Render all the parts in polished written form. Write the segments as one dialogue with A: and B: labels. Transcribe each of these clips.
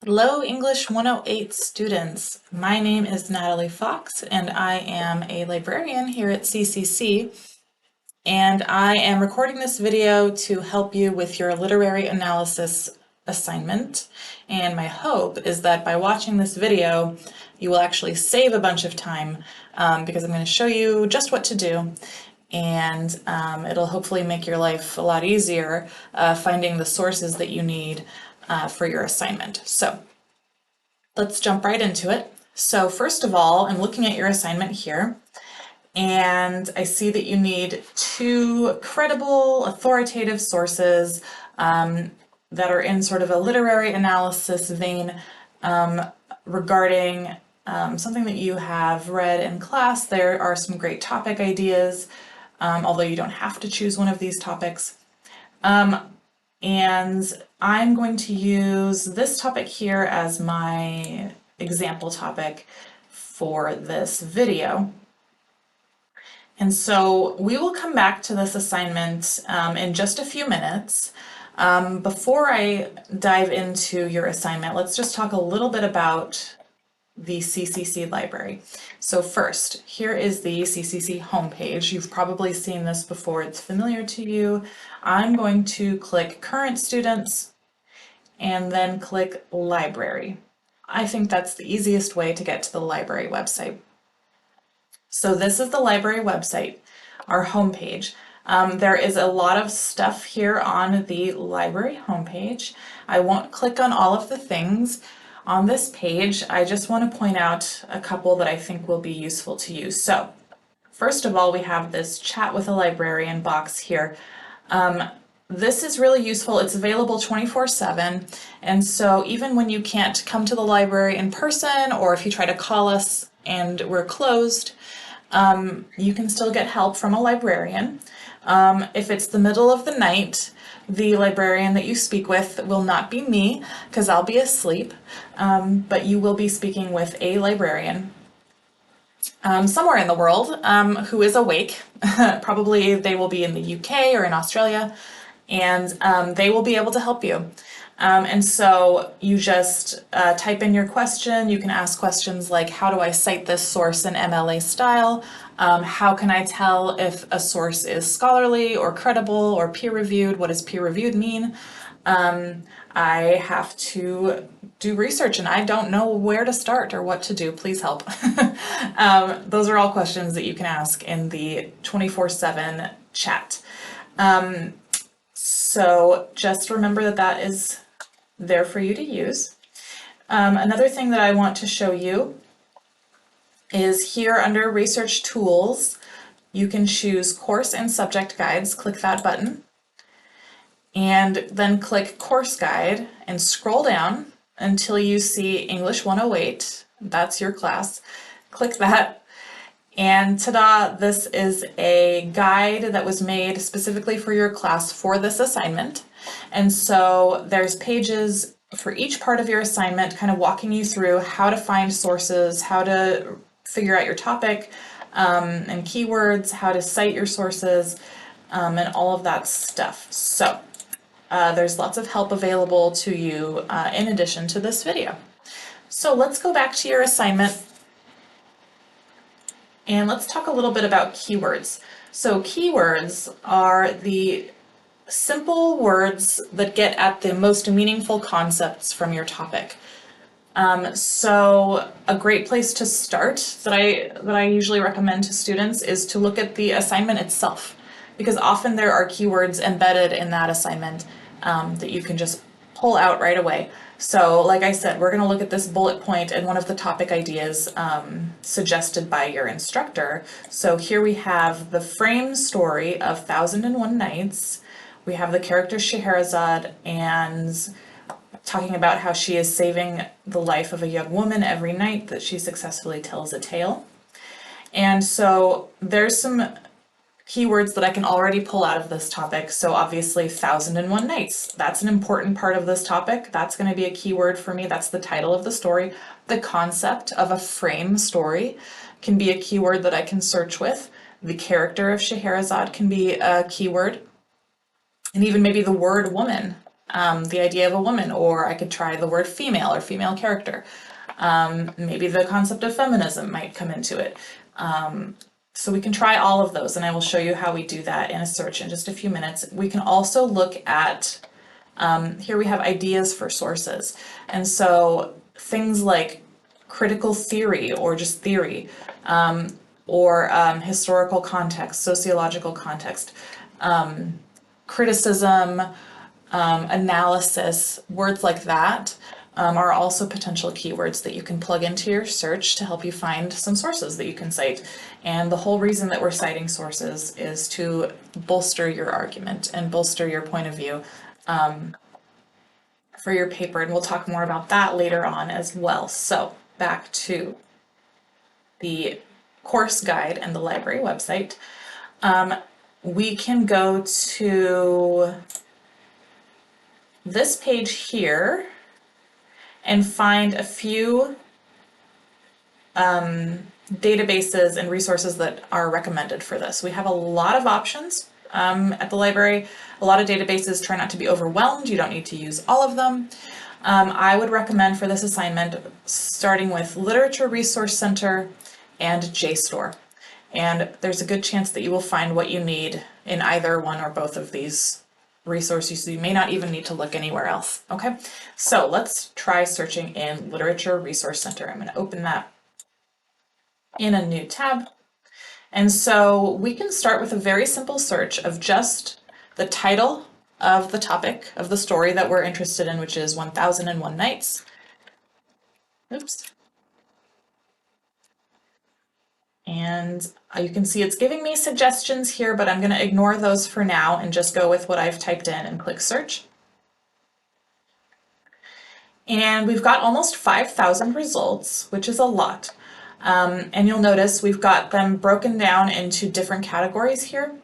A: Hello English 108 students. My name is Natalie Fox and I am a librarian here at CCC, and I am recording this video to help you with your literary analysis assignment. And my hope is that by watching this video you will actually save a bunch of time because I'm going to show you just what to do, and it'll hopefully make your life a lot easier finding the sources that you need for your assignment. So let's jump right into it. So first of all, I'm looking at your assignment here, and I see that you need two credible, authoritative sources that are in sort of a literary analysis vein regarding something that you have read in class. There are some great topic ideas, although you don't have to choose one of these topics. And I'm going to use this topic here as my example topic for this video. And so we will come back to this assignment in just a few minutes. Before I dive into your assignment, let's just talk a little bit about the CCC library. So first, here is the CCC homepage. You've probably seen this before, it's familiar to you. I'm going to click Current Students and then click Library. I think that's the easiest way to get to the library website. So this is the library website, our homepage. There is a lot of stuff here on the library homepage. I won't click on all of the things on this page. I just want to point out a couple that I think will be useful to you. So first of all, we have this Chat with a Librarian box here. This is really useful. It's available 24/7, and so even when you can't come to the library in person, or if you try to call us and we're closed, you can still get help from a librarian. If it's the middle of the night, the librarian that you speak with will not be me, because I'll be asleep, but you will be speaking with a librarian somewhere in the world who is awake. Probably they will be in the UK or in Australia, and they will be able to help you. And so you just type in your question. You can ask questions like, how do I cite this source in MLA style? How can I tell if a source is scholarly or credible or peer-reviewed? What does peer-reviewed mean? I have to do research and I don't know where to start or what to do. Please help. Those are all questions that you can ask in the 24/7 chat. So just remember that that is there for you to use. Another thing that I want to show you is here under Research Tools, you can choose Course and Subject Guides. Click that button, and then click Course Guide and scroll down until you see English 108. That's your class. Click that, and ta-da, this is a guide that was made specifically for your class for this assignment. And so there's pages for each part of your assignment, kind of walking you through how to find sources, how to figure out your topic and keywords, how to cite your sources, and all of that stuff. So there's lots of help available to you in addition to this video. So let's go back to your assignment and let's talk a little bit about keywords. So keywords are the simple words that get at the most meaningful concepts from your topic. So a great place to start that I usually recommend to students is to look at the assignment itself, because often there are keywords embedded in that assignment that you can just pull out right away. So like I said, we're going to look at this bullet point and one of the topic ideas suggested by your instructor. So here we have the frame story of 1001 Nights. We have the character Scheherazade and talking about how she is saving the life of a young woman every night that she successfully tells a tale. And so there's some keywords that I can already pull out of this topic. So obviously 1001 Nights, that's an important part of this topic. That's going to be a keyword for me. That's the title of the story. The concept of a frame story can be a keyword that I can search with. The character of Scheherazade can be a keyword. And even maybe the word woman the idea of a woman, or I could try the word female or female character. Maybe the concept of feminism might come into it. So we can try all of those, and I will show you how we do that in a search in just a few minutes. We can also look at, here we have ideas for sources. And so things like critical theory or just theory, or historical context, sociological context, criticism, analysis, words like that are also potential keywords that you can plug into your search to help you find some sources that you can cite. And the whole reason that we're citing sources is to bolster your argument and bolster your point of view for your paper, and we'll talk more about that later on as well. So back to the course guide and the library website. We can go to this page here and find a few databases and resources that are recommended for this. We have a lot of options at the library, a lot of databases. Try not to be overwhelmed. You don't need to use all of them. I would recommend for this assignment starting with Literature Resource Center and JSTOR. And there's a good chance that you will find what you need in either one or both of these resources. You may not even need to look anywhere else. Okay, so let's try searching in Literature Resource Center. I'm going to open that in a new tab. And so we can start with a very simple search of just the title of the topic of the story that we're interested in, which is 1001 Nights. Oops. And you can see it's giving me suggestions here, but I'm going to ignore those for now and just go with what I've typed in and click search. And we've got almost 5,000 results, which is a lot. And you'll notice we've got them broken down into different categories here.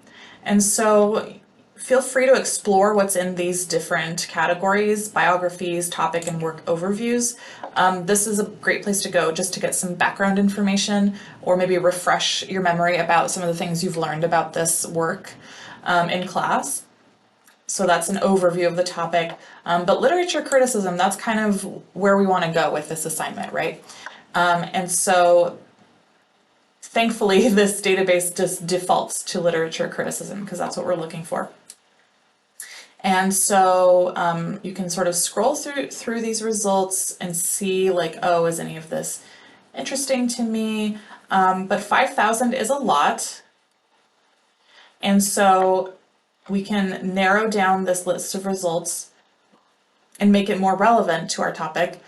A: And so feel free to explore what's in these different categories: biographies, topic, and work overviews. This is a great place to go just to get some background information, or maybe refresh your memory about some of the things you've learned about this work in class. So that's an overview of the topic. But literature criticism, that's kind of where we want to go with this assignment, right? And so thankfully this database just defaults to literature criticism because that's what we're looking for. And so you can sort of scroll through these results and see like, oh, is any of this interesting to me? But 5,000 is a lot. And so we can narrow down this list of results and make it more relevant to our topic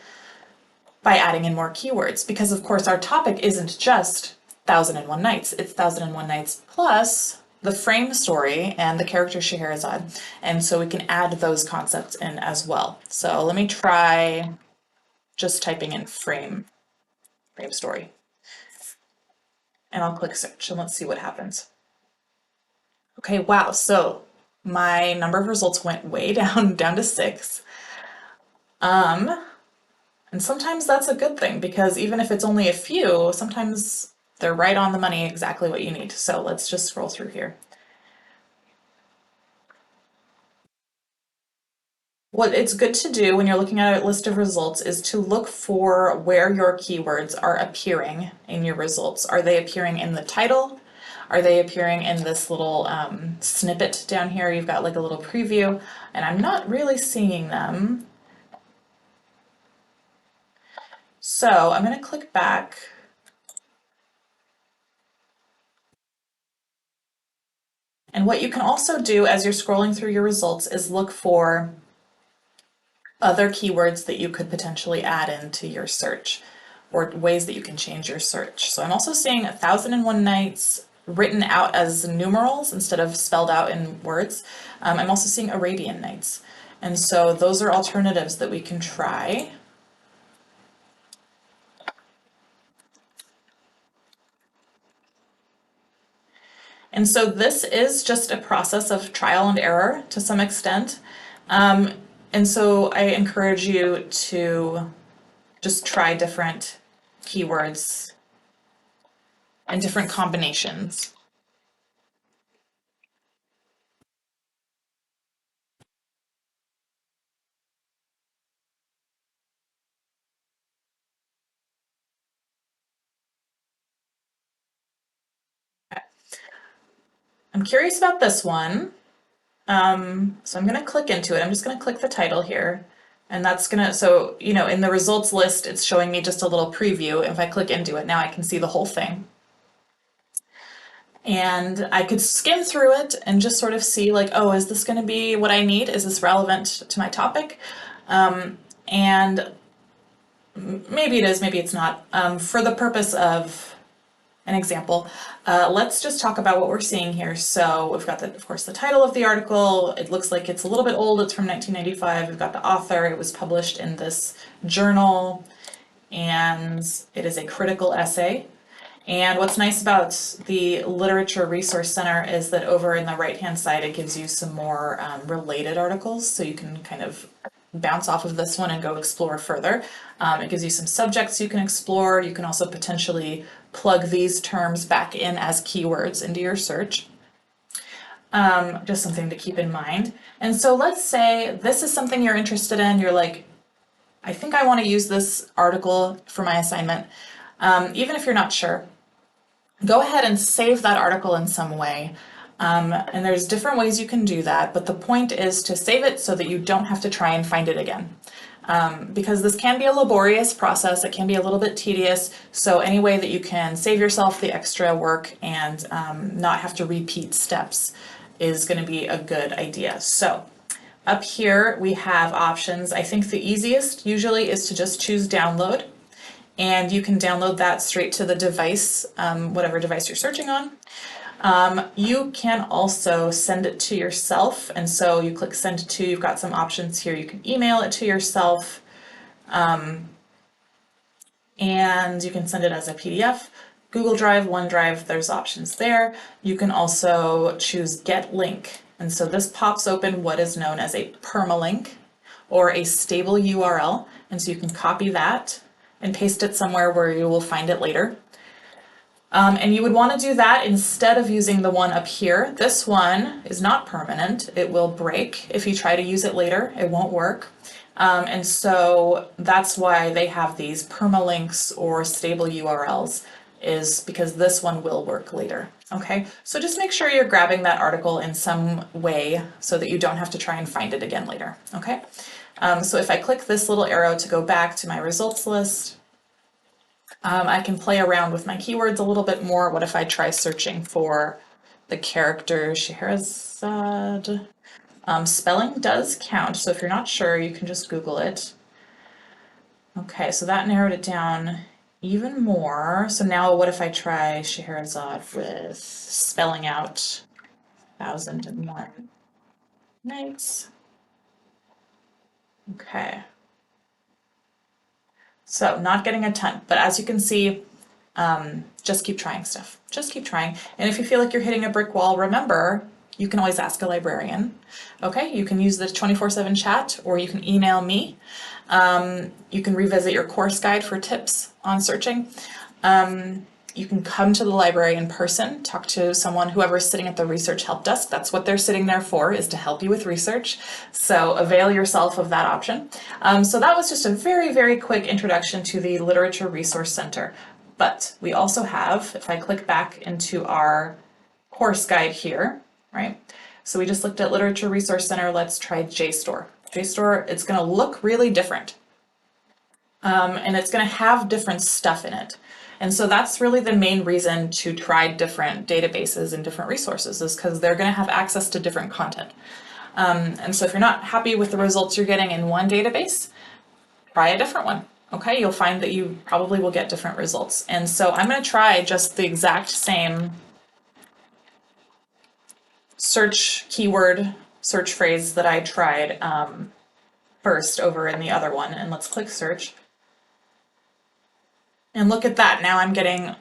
A: by adding in more keywords, because of course our topic isn't just 1001 Nights, it's 1001 Nights plus the frame story and the character Scheherazade, and so we can add those concepts in as well. So let me try just typing in frame story, and I'll click search and let's see what happens. Okay, wow, so my number of results went way down to 6. And sometimes that's a good thing, because even if it's only a few, sometimes they're right on the money, exactly what you need. So let's just scroll through here. What it's good to do when you're looking at a list of results is to look for where your keywords are appearing in your results. Are they appearing in the title? Are they appearing in this little snippet down here? You've got like a little preview, and I'm not really seeing them. So I'm going to click back. And what you can also do as you're scrolling through your results is look for other keywords that you could potentially add into your search, or ways that you can change your search. So I'm also seeing 1001 Nights written out as numerals instead of spelled out in words. I'm also seeing Arabian Nights. And so those are alternatives that we can try. And so this is just a process of trial and error to some extent. And so I encourage you to just try different keywords and different combinations. I'm curious about this one. So I'm going to click into it. I'm just going to click the title here. And that's going to, so, you know, in the results list, it's showing me just a little preview. If I click into it, now I can see the whole thing. And I could skim through it and just sort of see like, oh, is this going to be what I need? Is this relevant to my topic? And maybe it is, maybe it's not. For the purpose of an example, let's just talk about what we're seeing here. So we've got, of course, the title of the article. It looks like it's a little bit old. It's from 1995. We've got the author. It was published in this journal, and it is a critical essay. And what's nice about the Literature Resource Center is that over in the right-hand side, it gives you some more related articles, so you can kind of bounce off of this one and go explore further. It gives you some subjects you can explore. You can also potentially plug these terms back in as keywords into your search. Just something to keep in mind. And so let's say this is something you're interested in. You're like, I think I want to use this article for my assignment. Even if you're not sure, go ahead and save that article in some way. And there's different ways you can do that, but the point is to save it so that you don't have to try and find it again. Because this can be a laborious process, it can be a little bit tedious, so any way that you can save yourself the extra work and not have to repeat steps is going to be a good idea. So up here we have options. I think the easiest usually is to just choose download. And you can download that straight to the device, whatever device you're searching on. You can also send it to yourself, and so you click send to, you've got some options here. You can email it to yourself, and you can send it as a PDF. Google Drive, OneDrive, there's options there. You can also choose get link, and so this pops open what is known as a permalink or a stable URL, and so you can copy that and paste it somewhere where you will find it later. And you would want to do that instead of using the one up here. This one is not permanent. It will break if you try to use it later. It won't work. And so that's why they have these permalinks or stable URLs, is because this one will work later. Okay, so just make sure you're grabbing that article in some way so that you don't have to try and find it again later. Okay. So if I click this little arrow to go back to my results list, I can play around with my keywords a little bit more. What if I try searching for the character Scheherazade? Spelling does count, so if you're not sure, you can just Google it. Okay, so that narrowed it down even more. So now what if I try Scheherazade with spelling out 1001 Nights? Okay. So not getting a ton, but as you can see, just keep trying stuff. Just keep trying. And if you feel like you're hitting a brick wall, remember, you can always ask a librarian. Okay, you can use the 24/7 chat, or you can email me. You can revisit your course guide for tips on searching. You can come to the library in person, talk to someone, whoever's sitting at the research help desk. That's what they're sitting there for, is to help you with research. So avail yourself of that option. So that was just a very, very quick introduction to the Literature Resource Center. But we also have, if I click back into our course guide here, right? So we just looked at Literature Resource Center. Let's try JSTOR. JSTOR, it's going to look really different. And it's going to have different stuff in it. And so that's really the main reason to try different databases and different resources, is because they're going to have access to different content. And so if you're not happy with the results you're getting in one database, try a different one. Okay, you'll find that you probably will get different results. And so I'm going to try just the exact same keyword search phrase that I tried first over in the other one. And let's click search. And look at that, now I'm getting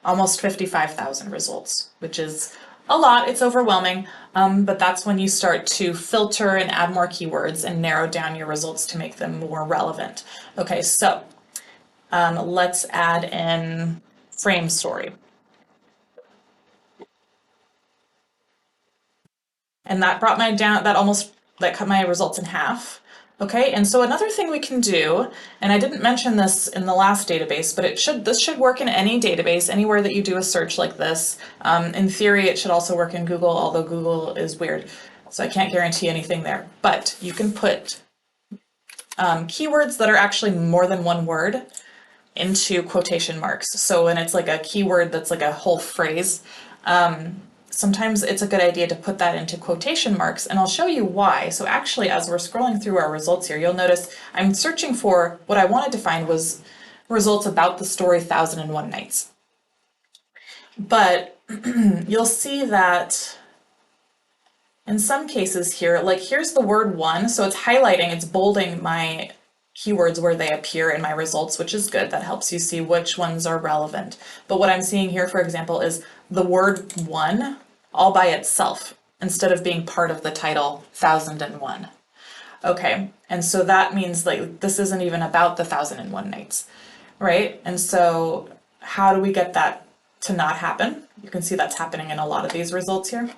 A: almost 55,000 results, which is a lot, it's overwhelming, but that's when you start to filter and add more keywords and narrow down your results to make them more relevant. Okay, so let's add in frame story. And that brought that cut my results in half. Okay, and so another thing we can do, and I didn't mention this in the last database, but this should work in any database, anywhere that you do a search like this. In theory, it should also work in Google, although Google is weird, so I can't guarantee anything there. But you can put keywords that are actually more than one word into quotation marks. So when it's like a keyword that's like a whole phrase, sometimes it's a good idea to put that into quotation marks, and I'll show you why. So actually, as we're scrolling through our results here, you'll notice I'm searching for, what I wanted to find was results about the story 1001 Nights. But you'll see that in some cases here, like here's the word one, so it's highlighting, it's bolding my keywords where they appear in my results, which is good. That helps you see which ones are relevant. But what I'm seeing here, for example, is the word one all by itself instead of being part of the title 1001. Okay, and so that means like this isn't even about the 1001 Nights, right? And so how do we get that to not happen? You can see that's happening in a lot of these results here.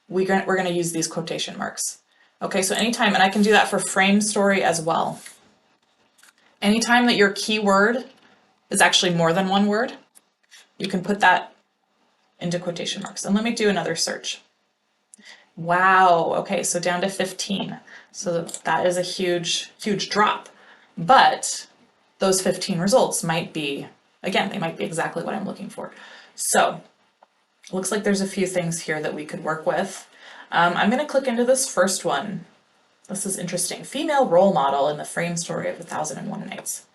A: We're going to use these quotation marks. Okay, so anytime, and I can do that for frame story as well. Anytime that your keyword is actually more than one word, you can put that into quotation marks. And let me do another search. Wow, okay, so down to 15. So that is a huge, huge drop. But those 15 results might be, again, they might be exactly what I'm looking for. So looks like there's a few things here that we could work with. I'm going to click into this first one. This is interesting. Female role model in the frame story of 1001 Nights.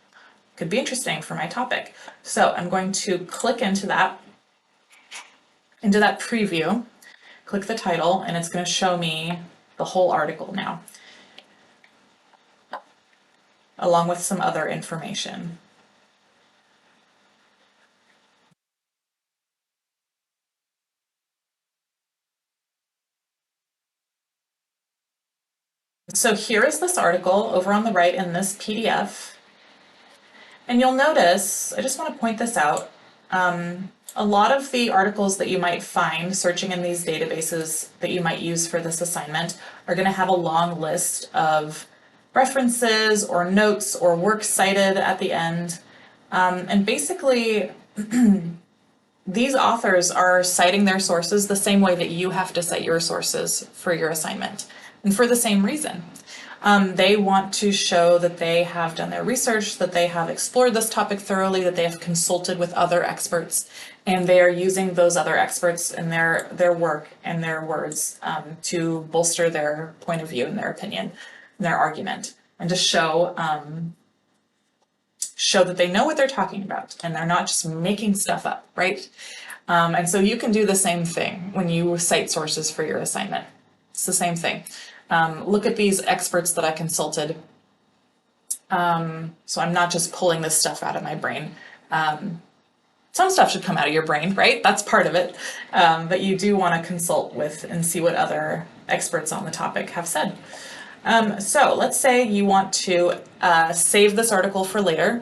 A: Could be interesting for my topic. So I'm going to click into that preview, click the title, and it's going to show me the whole article now, along with some other information. So here is this article over on the right in this PDF. And you'll notice, I just want to point this out, a lot of the articles that you might find searching in these databases that you might use for this assignment are going to have a long list of references or notes or works cited at the end. And basically, these authors are citing their sources the same way that you have to cite your sources for your assignment, and for the same reason. They want to show that they have done their research, that they have explored this topic thoroughly, that they have consulted with other experts, and they are using those other experts in their work and their words to bolster their point of view and their opinion and their argument, and to show that they know what they're talking about and they're not just making stuff up, right? And so you can do the same thing when you cite sources for your assignment. It's the same thing. Look at these experts that I consulted. So I'm not just pulling this stuff out of my brain. Some stuff should come out of your brain, right? That's part of it. But you do want to consult with and see what other experts on the topic have said. So let's say you want to save this article for later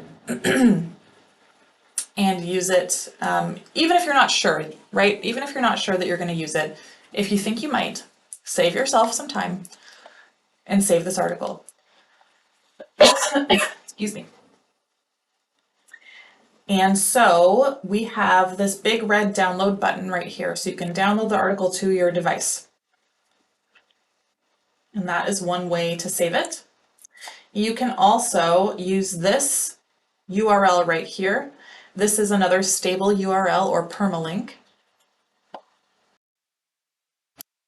A: and use it, even if you're not sure, right? Even if you're not sure that you're going to use it, if you think you might, save yourself some time and save this article. Excuse me. And so we have this big red download button right here, so you can download the article to your device. And that is one way to save it. You can also use this URL right here. This is another stable URL or permalink.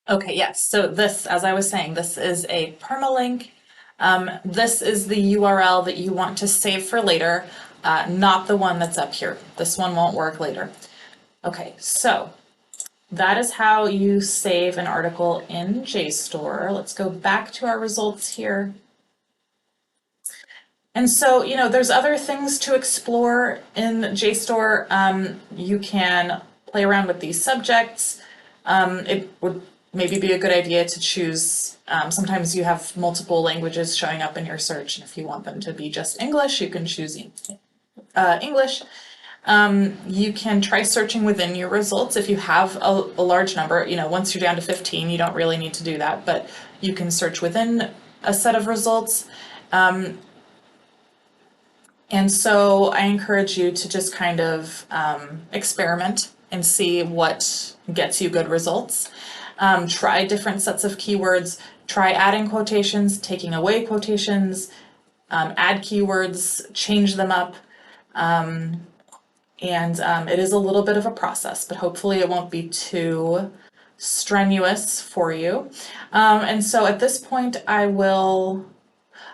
A: Okay, yes, so this, as I was saying, this is a permalink. This is the URL that you want to save for later, not the one that's up here. This one won't work later. Okay, so that is how you save an article in JSTOR. Let's go back to our results here. And so, you know, there's other things to explore in JSTOR. You can play around with these subjects. It would maybe be a good idea to choose, sometimes you have multiple languages showing up in your search, and if you want them to be just English, you can choose English. You can try searching within your results if you have a large number. You know, once you're down to 15, you don't really need to do that, but you can search within a set of results. And so I encourage you to just kind of experiment and see what gets you good results. Try different sets of keywords, try adding quotations, taking away quotations, add keywords, change them up. It is a little bit of a process, but hopefully it won't be too strenuous for you. And so at this point I will,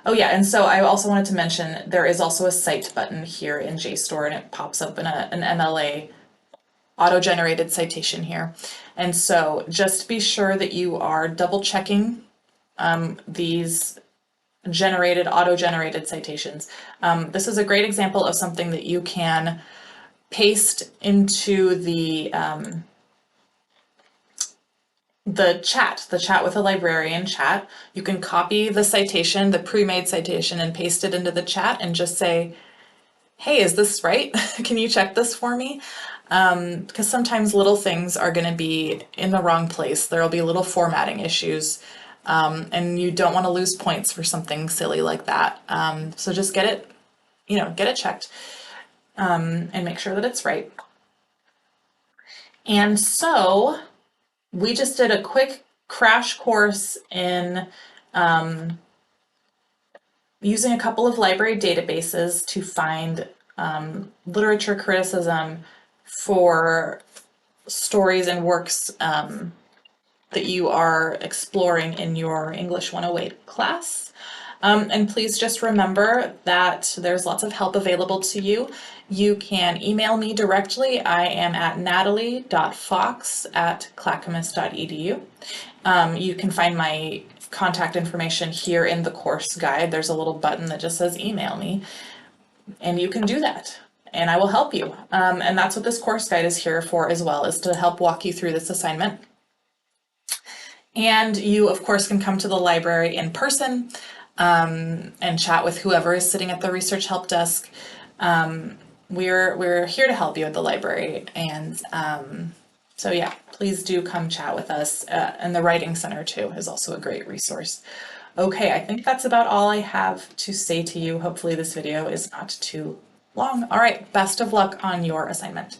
A: oh yeah, and so I also wanted to mention there is also a cite button here in JSTOR, and it pops up in an MLA auto-generated citation here. And so just be sure that you are double checking these auto-generated citations. This is a great example of something that you can paste into the chat with a librarian chat. You can copy the citation, the pre-made citation, and paste it into the chat and just say, hey, is this right? Can you check this for me? Because sometimes little things are going to be in the wrong place. There'll be little formatting issues, and you don't want to lose points for something silly like that. So just get it checked, and make sure that it's right. And so we just did a quick crash course in using a couple of library databases to find literature criticism for stories and works that you are exploring in your English 108 class. And please just remember that there's lots of help available to you. You can email me directly. I am at natalie.fox@clackamas.edu. You can find my contact information here in the course guide. There's a little button that just says email me, and you can do that, and I will help you. And that's what this course guide is here for as well, is to help walk you through this assignment. And you, of course, can come to the library in person and chat with whoever is sitting at the research help desk. We're here to help you at the library, and so yeah, please do come chat with us. And the Writing Center too is also a great resource. Okay, I think that's about all I have to say to you. Hopefully this video is not too long. All right, best of luck on your assignment.